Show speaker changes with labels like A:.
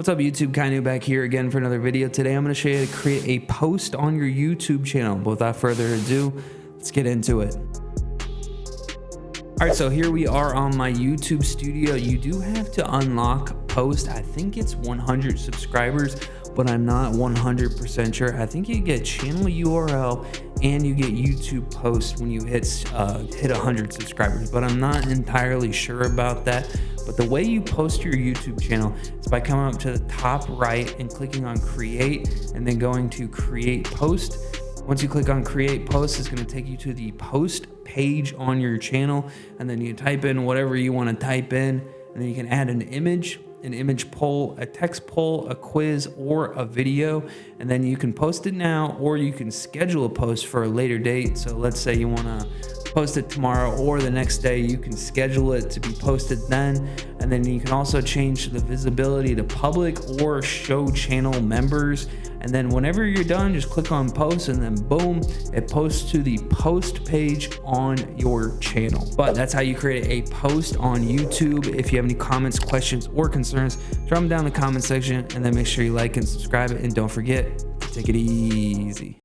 A: What's up YouTube, Kainu back here again for another video. Today I'm going to show you how to create a post on your YouTube channel. But without further ado, let's get into it. Alright, so here we are on my YouTube studio. You do have to unlock post. I think it's 100 subscribers, but I'm not 100% sure. I think you get channel URL and you get YouTube post when you hit 100 subscribers, but I'm not entirely sure about that. But the way you post your YouTube channel is by coming up to the top right and clicking on create and then going to create post. Once you click on create post, it's going to take you to the post page on your channel, and then you type in whatever you want to type in, and then you can add an image poll, a text poll, a quiz, or a video, and then you can post it now, or you can schedule a post for a later date. So let's say you want to post it tomorrow or the next day, you can schedule it to be posted then. And then you can also change the visibility to public or show channel members. And then whenever you're done, just click on post, and then boom, it posts to the post page on your channel. But that's how you create a post on YouTube. If you have any comments, questions, or concerns, drop them down in the comment section, and then make sure you like and subscribe it. And don't forget to take it easy.